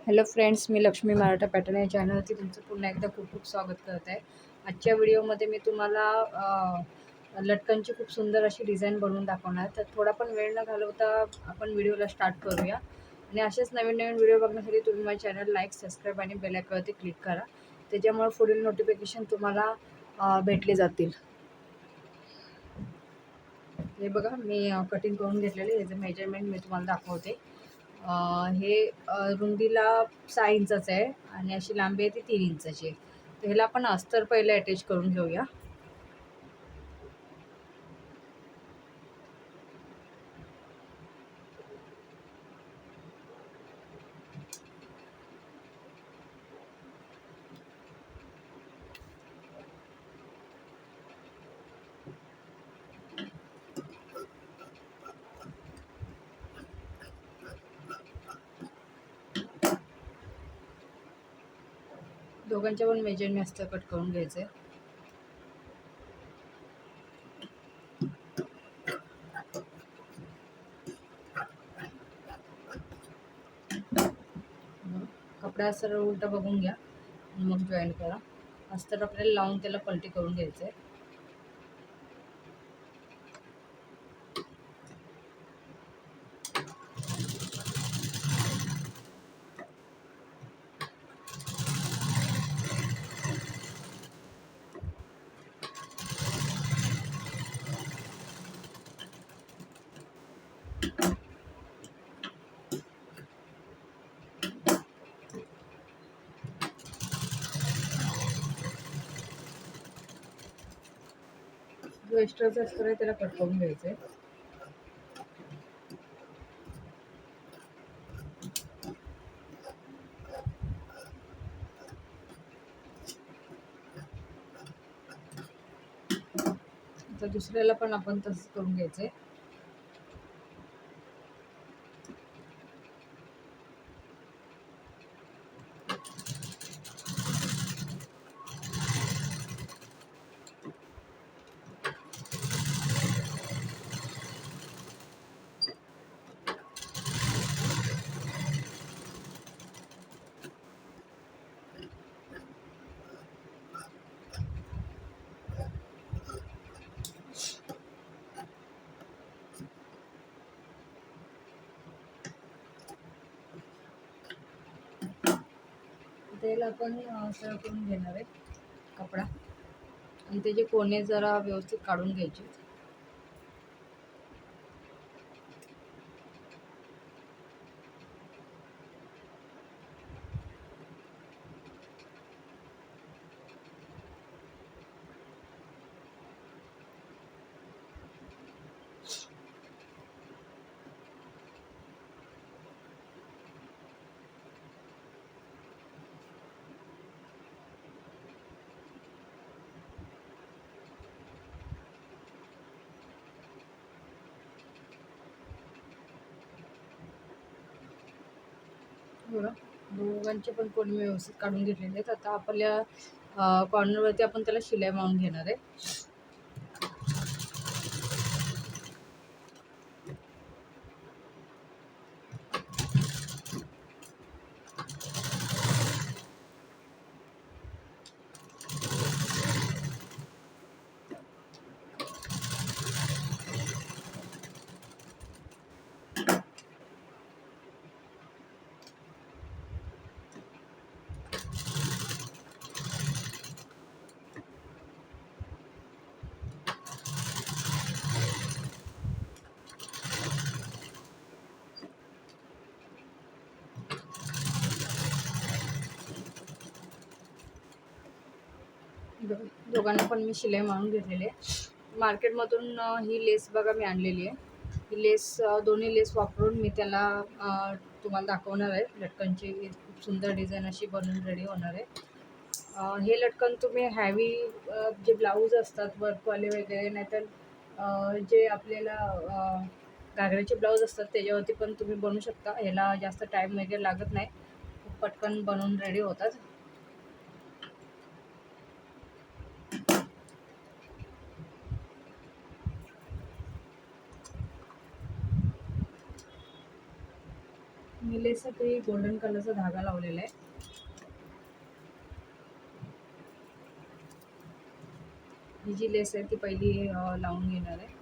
Hello friends, मी Lakshmi Maratha pattern या चॅनलवरती तुमचं पुन्हा एकदा खूप खूप स्वागत करत आहे. आजच्या व्हिडिओमध्ये मी तुम्हाला लटकनची खूप सुंदर अशी डिझाईन बनवून दाखवणार. तर थोडा पण वेळ न घालवता आपण व्हिडिओला स्टार्ट करूया. आणि असेच नवीन नवीन व्हिडिओ बघण्यासाठी तुम्ही माझ्या चॅनल लाईक, सबस्क्राईब आणि बेल आयकॉनवरती क्लिक करा. त्याच्यामुळे पुढील नोटिफिकेशन तुम्हाला भेटले जातील. हे बघा, मी कटिंग करून घेतलेले. याचं मेजरमेंट मी तुम्हाला दाखवते. हे रुंदीला 6 इंचाचं आहे आणि अशी लांबी आहे ती 3 इंचाची आहे. तर ह्याला आपण अस्तर पहिले अटॅच करून घेऊया. दोघांच्या पण मेजरमेंट अस्तर कट करून घ्यायचं आहे. कपडा सरळ उलटा बघून घ्या आणि मग जॉईन करा. अस्तर आपल्याला लावून त्याला पलटी करून घ्यायचं आहे. जो एक्स्ट्राचा अस्तर आहे त्याला कट करून घ्यायचं आहे. तर दुसऱ्याला पण आपण तसंच करून घ्यायचं आहे. त्याला आपण सरळ करून घेणार आहे कपडा आणि त्याचे कोने जरा व्यवस्थित काढून घ्यायचे. बघा, दोघांचे पण कोणी व्यवस्थित काढून घेतलेले आहेत. आता आपल्या कॉर्नरवरती आपण त्याला शिलाई मारून घेणार आहे. दोघांना पण मी शिलाई मारून घेतलेली आहे. मार्केटमधून ही लेस बघा मी आणलेली आहे. ही लेस दोन्ही लेस वापरून मी त्याला तुम्हाला दाखवणार आहे. लटकनची खूप सुंदर डिझाईन अशी बनवून रेडी होणार आहे. हे लटकन तुम्ही हॅवी जे ब्लाऊज असतात वर्कवाले वगैरे, नाहीतर जे आपल्याला घागऱ्याचे ब्लाऊज असतात त्याच्यावरती पण तुम्ही बनवू शकता. ह्याला जास्त टाईम वगैरे लागत नाही, खूप पटकन बनवून रेडी होतात. मी लेससाठी गोल्डन कलरचा धागा लावलेला आहे. ही जी लेस आहे ती पहिली लावून घेणार आहे.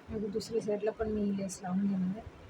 आणि दुसऱ्या साईडला पण मी ही लेस लावून घेणार आहे.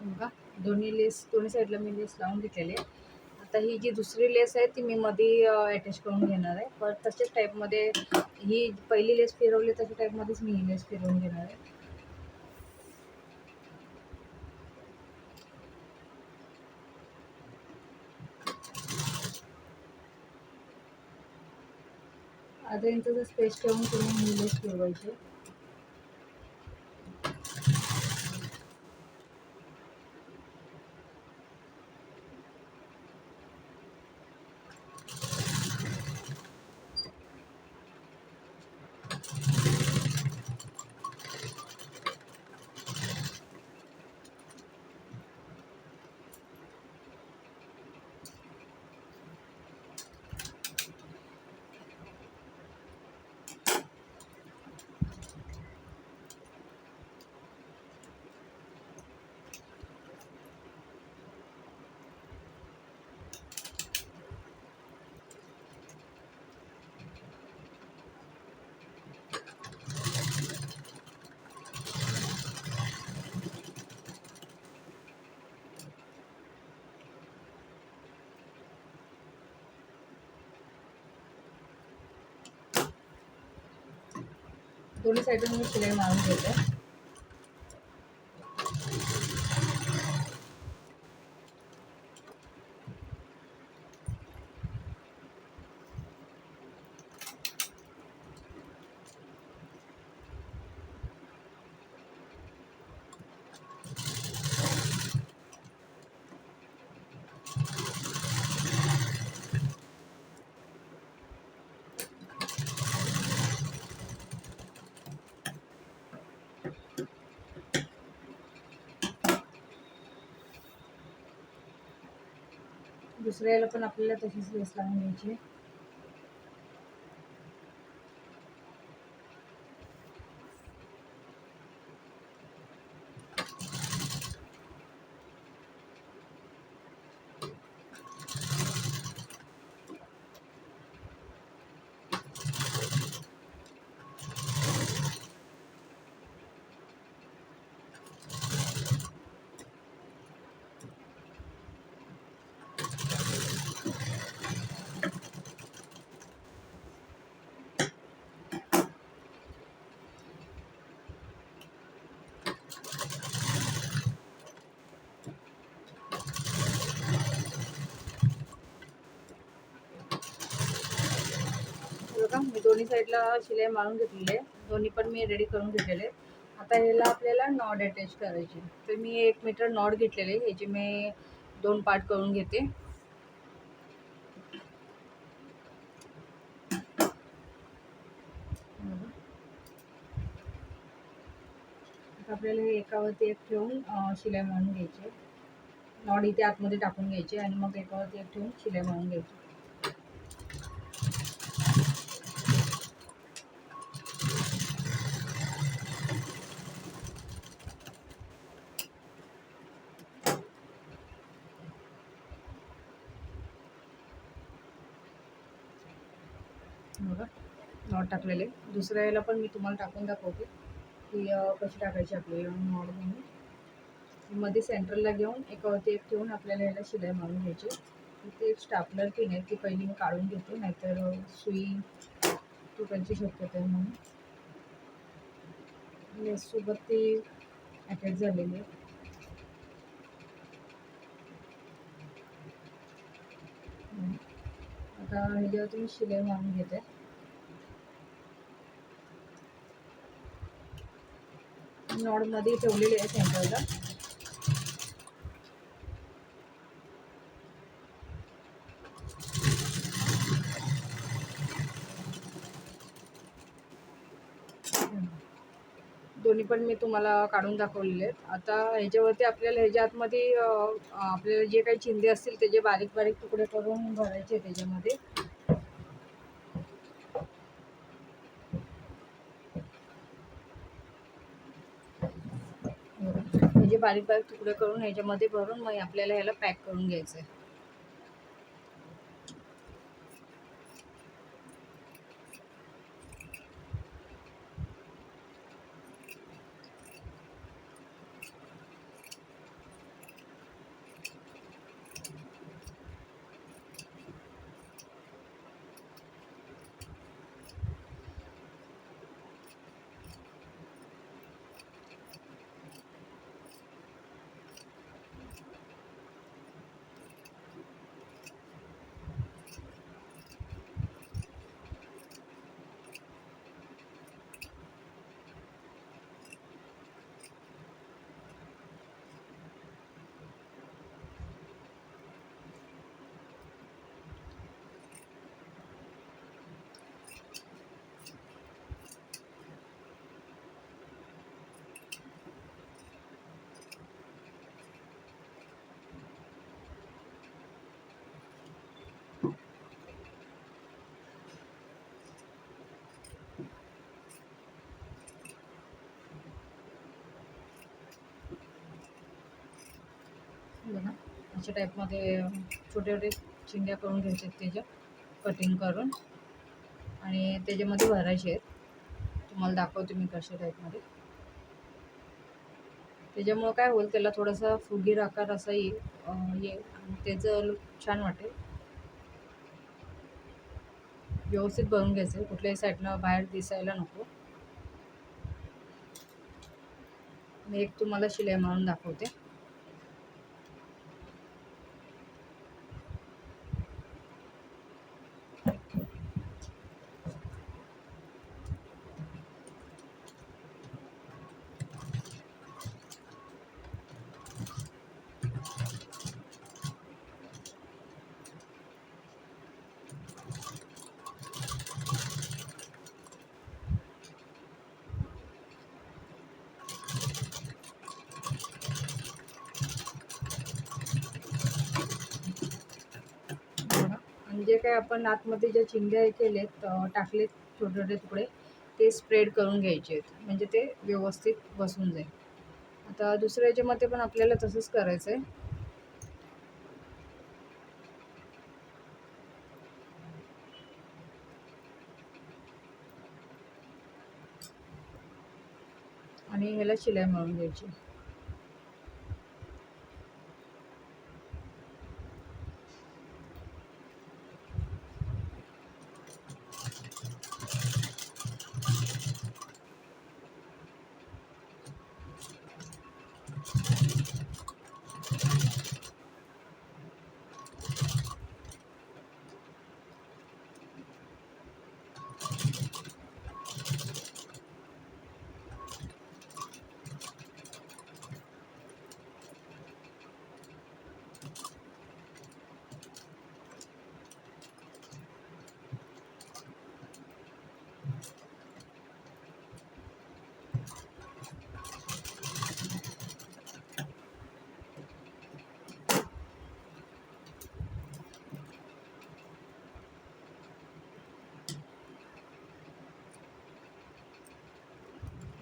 बघा, दोन्ही साईडला मी लेस लावून घेतलेली आहे. आता ही जी दुसरी लेस आहे ती मी मध्ये अटॅच करून घेणार आहे. पण तशाच टाईपमध्ये ही पहिली लेस फिरवली तशा टाईपमध्येच मी ही लेस फिरवून घेणार आहे. अर्धा इंचाचा स्पेस ठेवून तुम्ही ही लेस फिरवायची. दोन्ही साईडून मी शिलाई मारून घेते. दुसऱ्या याला पण आपल्याला तशीच लेस लावून घ्यायची. बघा, मी दोन्ही साईडला शिलाई मारून घेतलेली आहे. दोन्ही पण मी रेडी करून घेतलेले. आता ह्याला आपल्याला नॉट अटॅच करायची. तर मी 1 मीटर नॉट घेतलेले. ह्याचे मी 2 पार्ट करून घेते. आपल्याला हे एकावरती एक ठेवून शिलाई मारून घ्यायची. नॉट इथे आतमध्ये टाकून घ्यायचे आणि मग एकावरती एक ठेवून शिलाई मारून घ्यायची. बघा नॉट टाकलेले. दुसऱ्या याला पण मी तुम्हाला टाकून दाखवते की कशी टाकायची आपल्याला नॉट म्हणून. मध्ये सेंटरला घेऊन एकावरती एक ठेवून आपल्याला याला शिलाई मारून घ्यायची. इथे एक स्टापलर पिन आहे, ती पहिली मी काढून घेते, नाहीतर सुई तुटायची शक्यता आहे म्हणून. लेससोबत ती अटॅच झालेली आहे. आता ह्याच्यावरती मी शिलाई मारून घेते. नॉडमध्ये ठेवलेली आहे सेंटरला. दोन्ही पण मी तुम्हाला काढून दाखवलेले आहेत. आता ह्याच्यावरती आपल्याला ह्याच्या आतमध्ये आपल्याला जे काही चिंदे असतील त्याचे बारीक बारीक तुकडे करून भरायचे त्याच्यामध्ये. ह्याचे बारीक बारीक तुकडे करून ह्याच्यामध्ये भरून मग आपल्याला ह्याला पॅक करून घ्यायचं आहे. बघा अशा टाईपमध्ये छोटे छोटे चिंध्या करून घ्यायचे आहेत, त्याच्या कटिंग करून आणि त्याच्यामध्ये भरायचे आहेत. तुम्हाला दाखवते मी कशा टाईपमध्ये. त्याच्यामुळं काय होईल, त्याला थोडासा फुगीर आकार असा येईल आणि त्याचं लुक छान वाटेल. व्यवस्थित भरून घ्यायचं, कुठल्याही साईडनं बाहेर दिसायला नको. मी एक तुम्हाला शिलाई मारून दाखवते. आणि जे काही आपण आतमध्ये ज्या चिंध्या केलेत टाकलेत छोटे छोटे तुकडे, ते स्प्रेड करून घ्यायचे आहेत, म्हणजे ते व्यवस्थित बसून जाईल. आता दुसऱ्या याच्यामध्ये पण आपल्याला तसंच करायचं आहे. आणि ह्याला शिलाई मारून घ्यायची.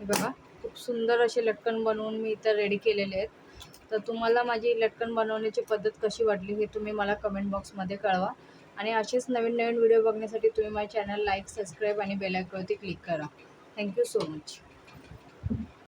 हे बघा, खूप सुंदर असे लटकन बनवून मी इथं रेडी केलेले आहेत. तर तुम्हाला माझी लटकन बनवण्याची पद्धत कशी वाटली हे तुम्ही मला कमेंट बॉक्समध्ये कळवा. आणि असेच नवीन नवीन व्हिडिओ बघण्यासाठी तुम्ही माझ्या चॅनल लाईक, सबस्क्राईब आणि बेल आयकॉनवरती क्लिक करा. Thank you so much.